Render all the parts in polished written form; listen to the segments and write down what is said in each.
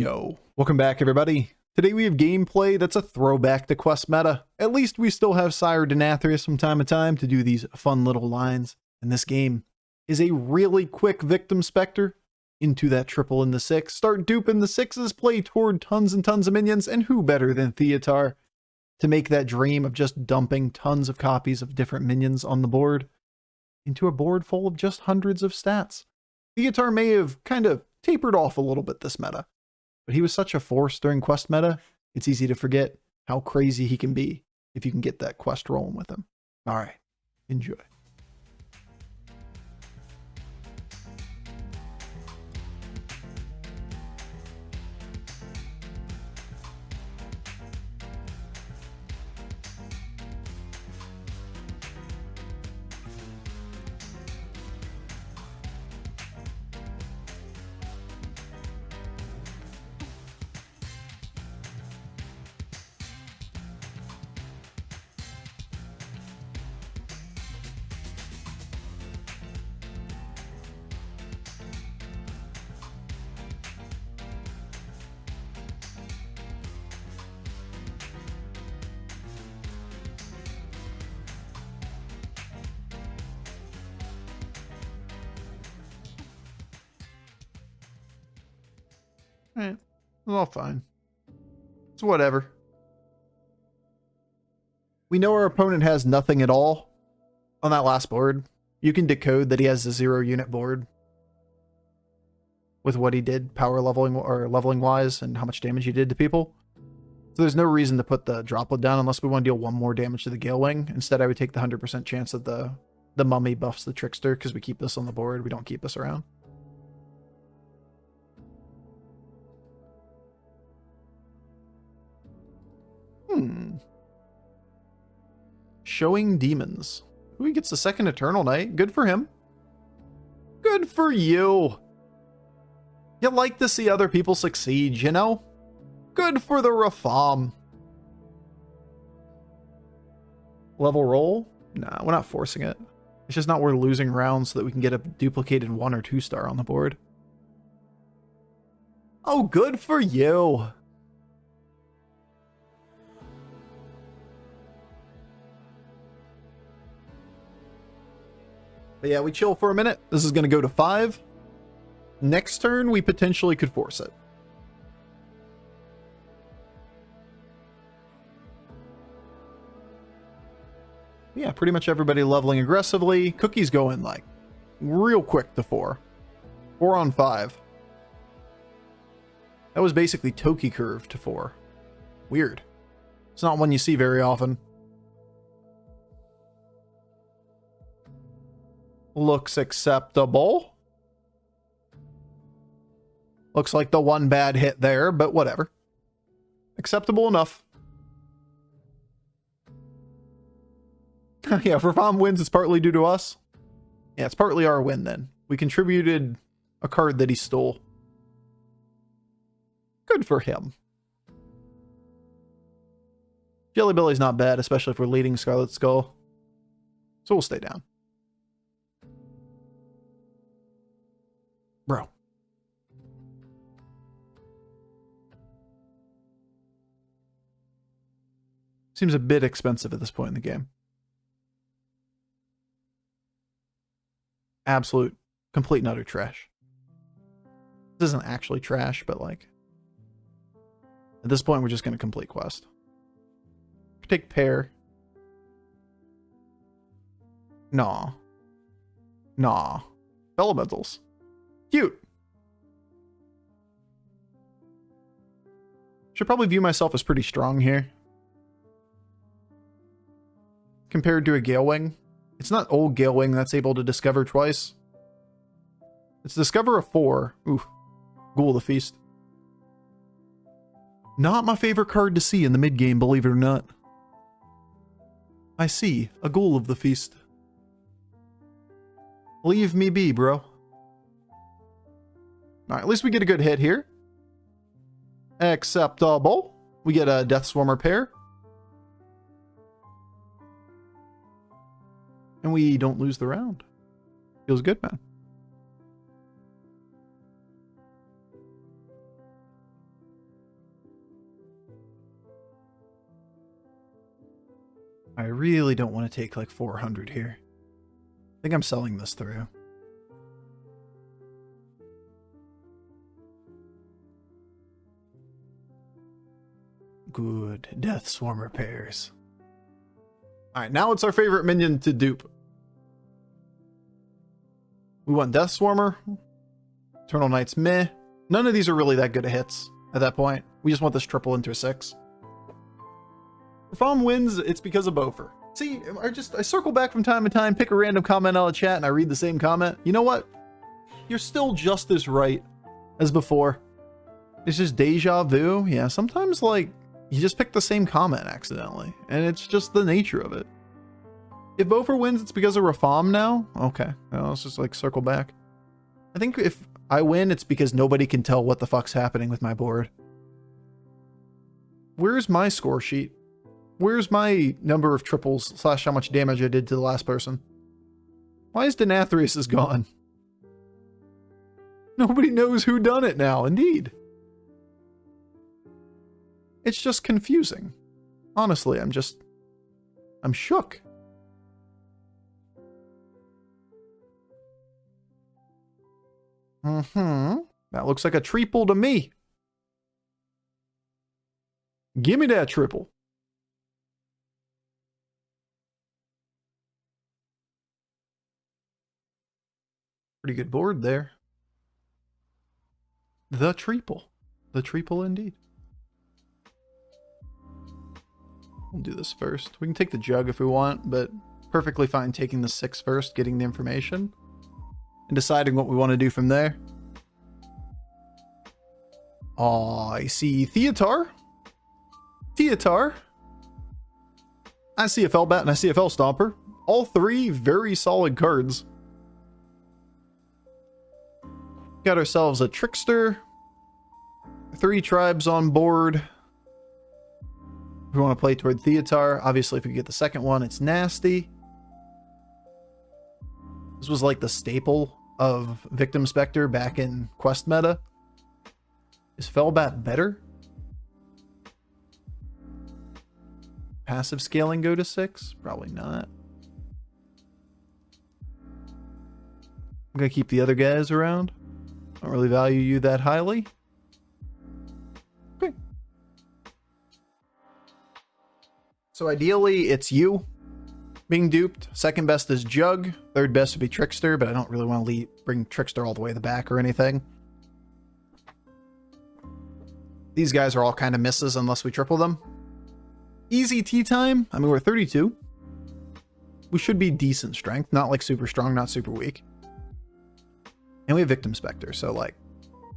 Yo, welcome back everybody. Today we have gameplay that's a throwback to quest meta. At least we still have Sire Denathrius from time to time to do these fun little lines. And this game is a really quick victim Spectre into that triple in the 6. Start duping the 6s, play toward tons and tons of minions, and who better than Theatar to make that dream of just dumping tons of copies of different minions on the board into a board full of just hundreds of stats. Theatar may have kind of tapered off a little bit this meta, but he was such a force during quest meta, it's easy to forget how crazy he can be if you can get that quest rolling with him. Alright, enjoy. It's all fine. It's whatever. We know our opponent has nothing at all on that last board. You can decode that he has a 0 unit board with what he did power leveling or leveling wise and how much damage he did to people. So there's no reason to put the droplet down unless we want to deal 1 more damage to the Gale Wing. Instead, I would take the 100% chance that the mummy buffs the Trickster because we keep this on the board. We don't keep this around. Showing Demons. Ooh, he gets the second Eternal Knight. Good for him. Good for you. You like to see other people succeed, you know? Good for the reform. Level roll? Nah, we're not forcing it. It's just not worth losing rounds so that we can get a duplicated 1 or 2 star on the board. Oh, good for you. But yeah, we chill for a minute. This is going to go to 5. Next turn, we potentially could force it. Yeah, pretty much everybody leveling aggressively. Cookie's going like real quick to 4. 4 on 5. That was basically Toki curve to 4. Weird. It's not one you see very often. Looks acceptable. Looks like the 1 bad hit there, but whatever. Acceptable enough. Yeah, if Reform wins, it's partly due to us. Yeah, it's partly our win then. We contributed a card that he stole. Good for him. Jelly Belly's not bad, especially if we're leading Scarlet Skull. So we'll stay down. Bro. Seems a bit expensive at this point in the game. Absolute, complete and utter trash. This isn't actually trash, but like... At this point, we're just going to complete quest. Take pair. Nah. Nah. Elementals. Cute. Should probably view myself as pretty strong here. Compared to a Gale Wing. It's not old Gale Wing that's able to discover twice. It's discover a 4. Ooh. Ghoul of the Feast. Not my favorite card to see in the mid-game, believe it or not. I see. A Ghoul of the Feast. Leave me be, bro. Alright, at least we get a good hit here. Acceptable. We get a Death Swarmer pair. And we don't lose the round. Feels good, man. I really don't want to take like 400 here. I think I'm selling this through. Good. Death Swarm repairs. Alright, now it's our favorite minion to dupe. We want Death Swarmer. Eternal Knight's meh. None of these are really that good at hits at that point. We just want this triple into a 6. If Om wins, it's because of Bofur. See, I circle back from time to time, pick a random comment out of chat, and I read the same comment. You know what? You're still just as right as before. It's just deja vu. Yeah, sometimes, like, you just pick the same comment accidentally, and it's just the nature of it. If Bofur wins, it's because of Rafam now? Okay, well, let's just, like, circle back. I think if I win, it's because nobody can tell what the fuck's happening with my board. Where's my score sheet? Where's my number of triples / how much damage I did to the last person? Why is Denathrius gone? Nobody knows who done it now, indeed. It's just confusing. Honestly, I'm shook. That looks like a triple to me. Give me that triple. Pretty good board there. The triple. The triple indeed. We'll do this first. We can take the jug if we want, but perfectly fine taking the 6 first, getting the information, and deciding what we want to do from there. Oh, I see Theatar. I see a Firebat and I see a Stomper. All 3 very solid cards. Got ourselves a Trickster. 3 tribes on board. We want to play toward Theatar. Obviously, if we get the second one, it's nasty. This was like the staple of Victim Spectre back in Quest meta. Is Firebat better? Passive scaling go to 6? Probably not. I'm going to keep the other guys around. Don't really value you that highly. Okay. So ideally, it's you being duped. Second best is Jug. Third best would be Trickster, but I don't really want to bring Trickster all the way to the back or anything. These guys are all kind of misses unless we triple them. Easy tea time. I mean, we're 32. We should be decent strength. Not like super strong, not super weak. And we have Victim Spectre, so like,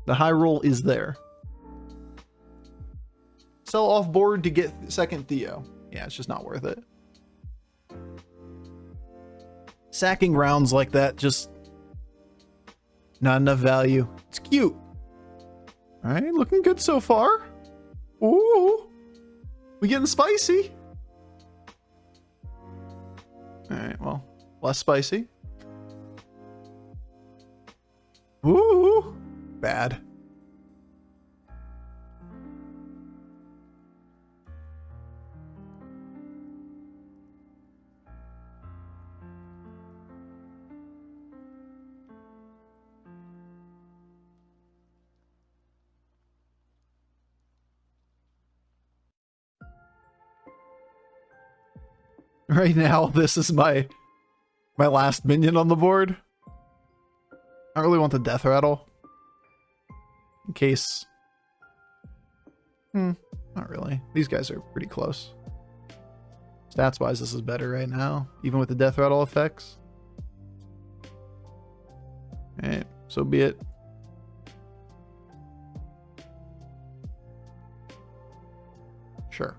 the high roll is there. Sell off board to get second Theo. Yeah, it's just not worth it. Sacking rounds like that, just not enough value. It's cute. All right, looking good so far. Ooh, we getting spicy. All right, well, less spicy. Ooh, bad. Right now, this is my last minion on the board. I really want the Death Rattle. In case... not really. These guys are pretty close. Stats-wise, this is better right now, even with the Death Rattle effects. Alright, so be it. Sure.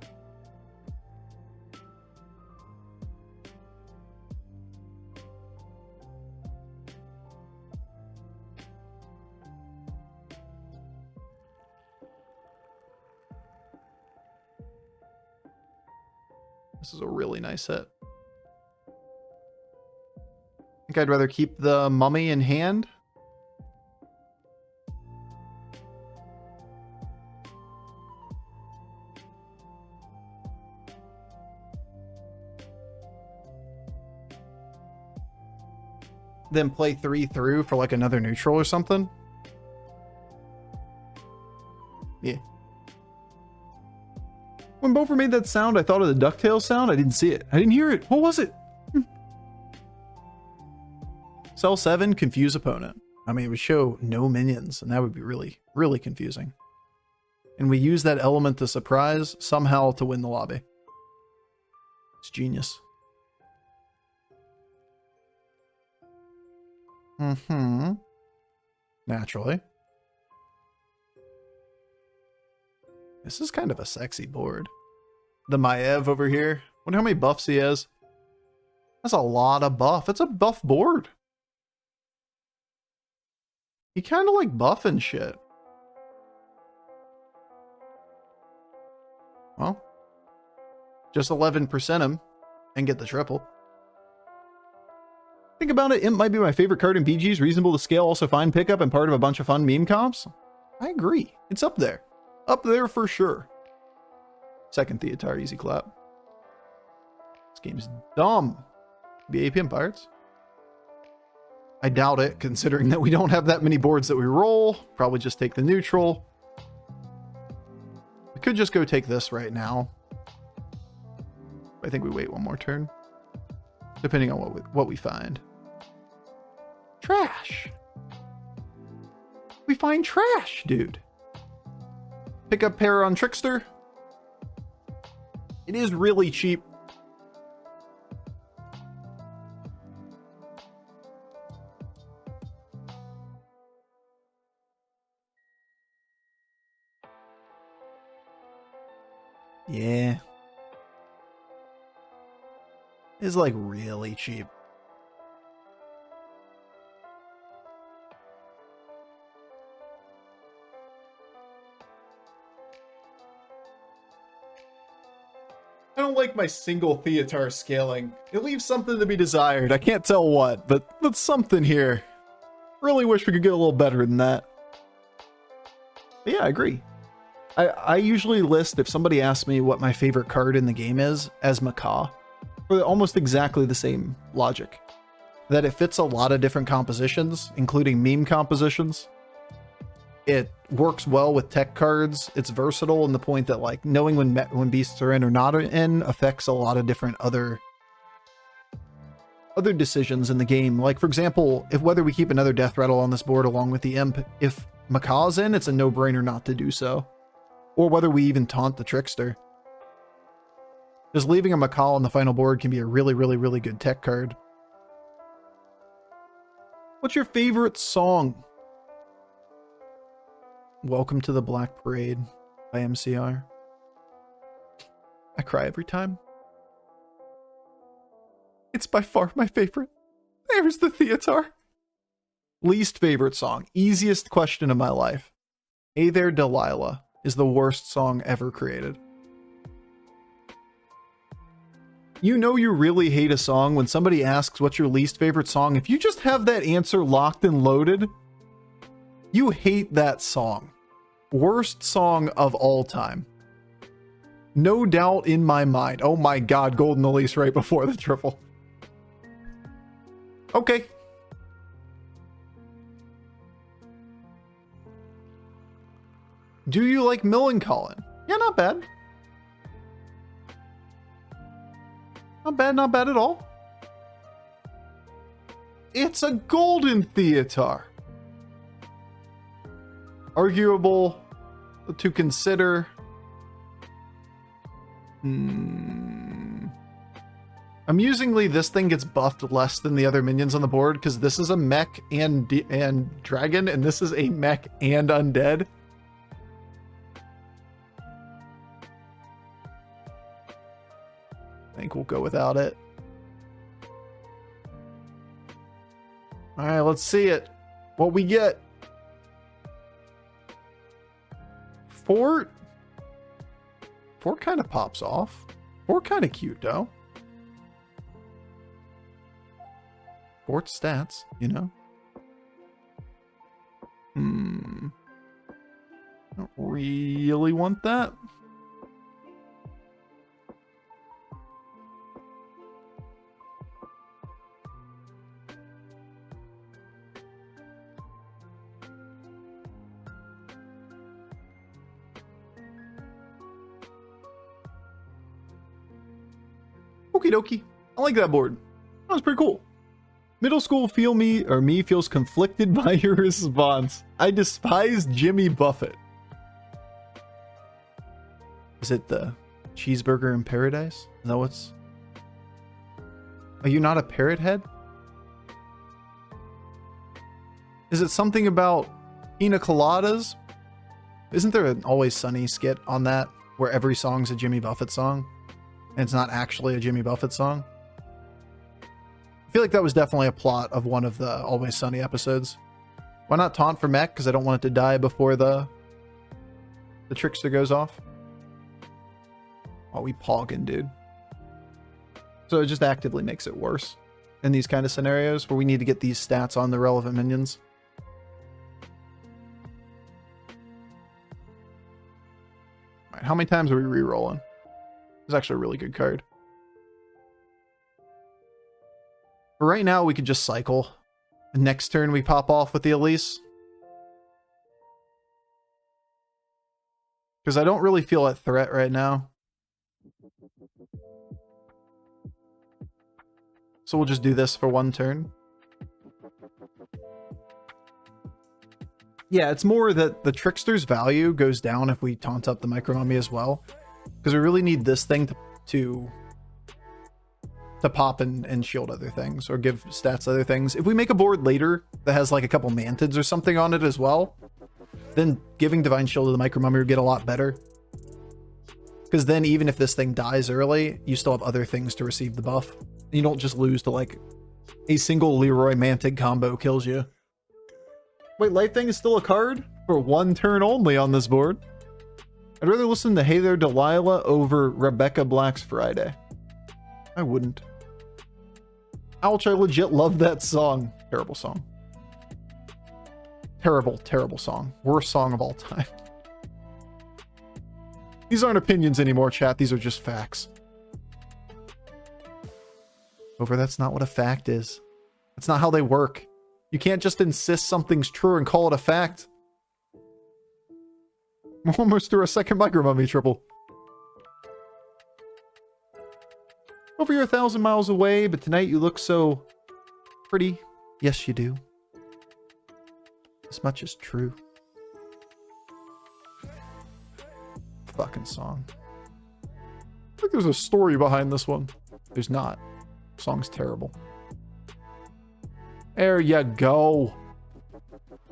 This is a really nice hit. I think I'd rather keep the mummy in hand. then play 3 through for like another neutral or something. Yeah. When Bofur made that sound, I thought of the DuckTales sound. I didn't see it. I didn't hear it. What was it? Cell 7, confuse opponent. I mean, it would show no minions, and that would be really, really confusing. And we use that element to surprise somehow to win the lobby. It's genius. Naturally. This is kind of a sexy board. The Maev over here. Wonder how many buffs he has. That's a lot of buff. It's a buff board. He kind of like buffing shit. Well, just 11% him and get the triple. Think about it, Imp might be my favorite card in BGs. Reasonable to scale, also fine pickup, and part of a bunch of fun meme comps. I agree. It's up there. Up there for sure. Second Theatar, easy clap. This game's dumb. Be APM Pirates? I doubt it, considering that we don't have that many boards that we roll. Probably just take the neutral. We could just go take this right now. I think we wait one more turn. Depending on what we find. Trash. We find trash, dude. Pick up pair on Trickster. It is really cheap. Yeah. It's like really cheap. I don't like my single Theatar scaling. It leaves something to be desired. I can't tell what, but that's something here. Really wish we could get a little better than that. But yeah, I agree. I usually list, if somebody asks me what my favorite card in the game is, as Macaw. For almost exactly the same logic. That it fits a lot of different compositions, including meme compositions. It works well with tech cards. It's versatile in the point that, like, knowing when beasts are in or not in affects a lot of different other decisions in the game. Like, for example, if whether we keep another Death Rattle on this board along with the Imp, if Macaw's in, it's a no-brainer not to do so. Or whether we even taunt the Trickster. Just leaving a Macaw on the final board can be a really, really, really good tech card. What's your favorite song? Welcome to the Black Parade by MCR. I cry every time. It's by far my favorite. There's the Theatar. Least favorite song. Easiest question of my life. Hey There Delilah is the worst song ever created. You know you really hate a song when somebody asks what's your least favorite song. If you just have that answer locked and loaded, you hate that song. Worst song of all time. No doubt in my mind. Oh my god, Golden Elise right before the triple. Okay. Do you like Millencolin? Yeah, not bad. Not bad, not bad at all. It's a golden Theatar. Arguable to consider. Amusingly, this thing gets buffed less than the other minions on the board because this is a mech and dragon, and this is a mech and undead. I think we'll go without it. All right, let's see it. What we get. Fort kind of pops off. Fort kind of cute, though. Fort stats, you know. Don't really want that. Okie dokie. I like that board. That was pretty cool. Middle school me feels conflicted by your response. I despise Jimmy Buffett. Is it the cheeseburger in paradise? Is that what's... Are you not a parrot head? Is it something about pina coladas? Isn't there an Always Sunny skit on that where every song's a Jimmy Buffett song and it's not actually a Jimmy Buffett song? I feel like that was definitely a plot of one of the Always Sunny episodes. Why not taunt for mech? Because I don't want it to die before the trickster goes off. Oh, we pogging, dude. So it just actively makes it worse in these kind of scenarios where we need to get these stats on the relevant minions. All right, how many times are we re-rolling? It's actually a really good card. For right now, we could just cycle. The next turn, we pop off with the Elise. Because I don't really feel that threat right now. So we'll just do this for one turn. Yeah, it's more that the Trickster's value goes down if we taunt up the Micro Mummy as well. Because we really need this thing to pop and shield other things, or give stats to other things. If we make a board later that has like a couple Mantids or something on it as well, then giving Divine Shield to the Micro Mummy would get a lot better. Because then even if this thing dies early, you still have other things to receive the buff. You don't just lose to like a single Leroy Mantid combo kills you. Wait, Life Thing is still a card? For one turn only on this board. I'd rather listen to Hey There Delilah over Rebecca Black's Friday. I wouldn't. Ouch, I legit love that song. Terrible song. Terrible, terrible song. Worst song of all time. These aren't opinions anymore, chat. These are just facts. Over, that's not what a fact is. That's not how they work. You can't just insist something's true and call it a fact. I'm almost through a second Micro Mummy triple. Over, you're 1,000 miles away, but tonight you look so pretty. Yes, you do. As much as true. Fucking song. I think there's a story behind this one. There's not. Song's terrible. There you go.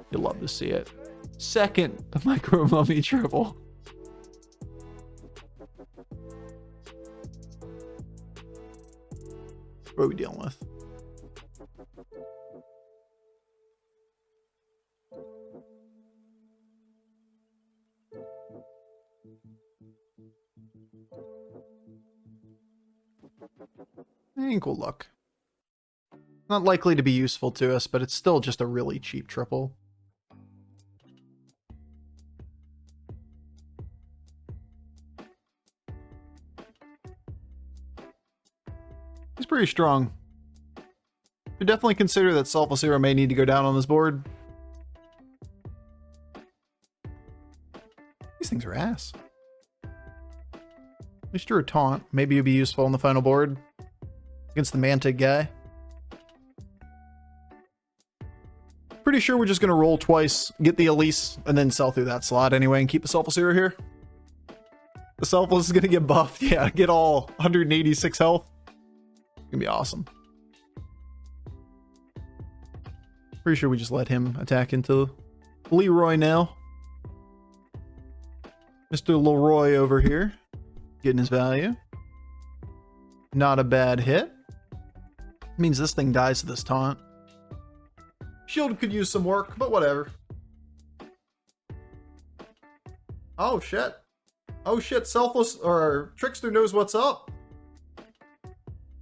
You'll love to see it. Second Micro Mummy triple. What are we dealing with? Equal luck. Not likely to be useful to us, but it's still just a really cheap triple. He's pretty strong. Should definitely consider that Selfless Hero may need to go down on this board. These things are ass. At least you're a taunt. Maybe you'll be useful on the final board against the Mantid guy. Pretty sure we're just going to roll twice, get the Elise, and then sell through that slot anyway and keep the Selfless Hero here. The Selfless is going to get buffed. Yeah, get all 186 health. It's going to be awesome. Pretty sure we just let him attack into Leroy now. Mr. Leroy over here. Getting his value. Not a bad hit. Means this thing dies to this taunt. Shield could use some work, but whatever. Oh shit. Oh shit, Selfless or Trickster knows what's up.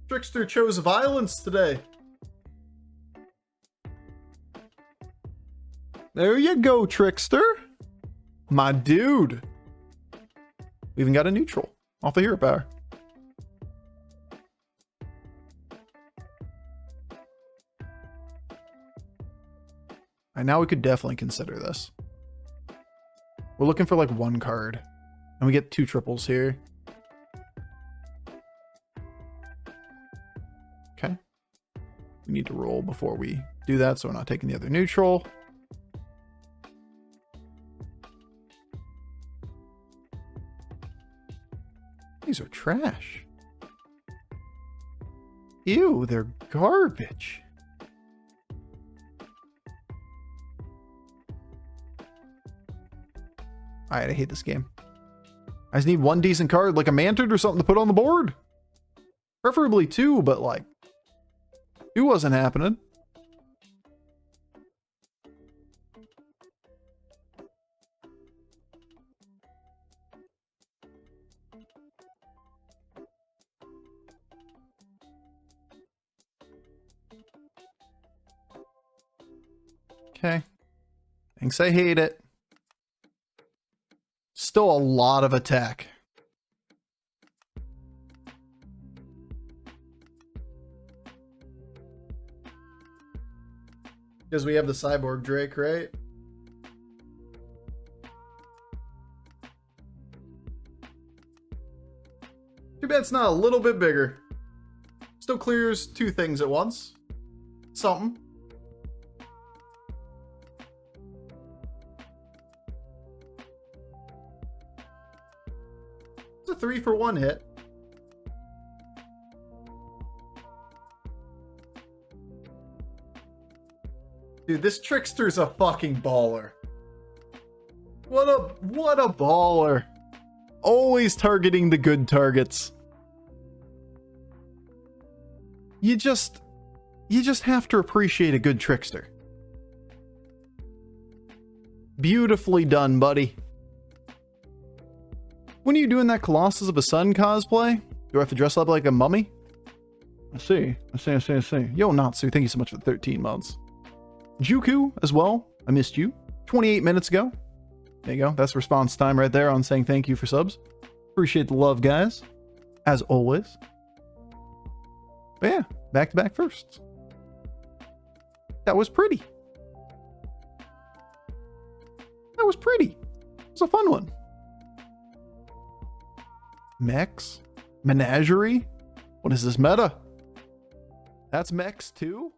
Trickster chose violence today. There you go, Trickster. My dude. We even got a neutral off the hero power. And now we could definitely consider this. We're looking for like one card. And we get two triples here. We need to roll before we do that, so we're not taking the other neutral. These are trash. Ew, they're garbage. Alright, I hate this game. I just need one decent card, like a Mantid or something to put on the board. Preferably two, but like, two wasn't happening. Okay. Thanks, I hate it. Still a lot of attack. Because we have the Cyborg Drake, right? Too bad it's not a little bit bigger. Still clears two things at once. Something. It's a 3-for-1 hit. Dude, this Trickster's a fucking baller. What a baller. Always targeting the good targets. You just have to appreciate a good Trickster. Beautifully done, buddy. When are you doing that Colossus of a Sun cosplay? Do I have to dress up like a mummy? I see. Yo, Natsu, thank you so much for the 13 months. Juku as well. I missed you. 28 minutes ago. There you go. That's response time right there on saying thank you for subs. Appreciate the love, guys. As always. But yeah, back-to-back firsts. That was pretty. That was pretty. It was a fun one. Mechs? Menagerie? What is this meta? That's mechs too?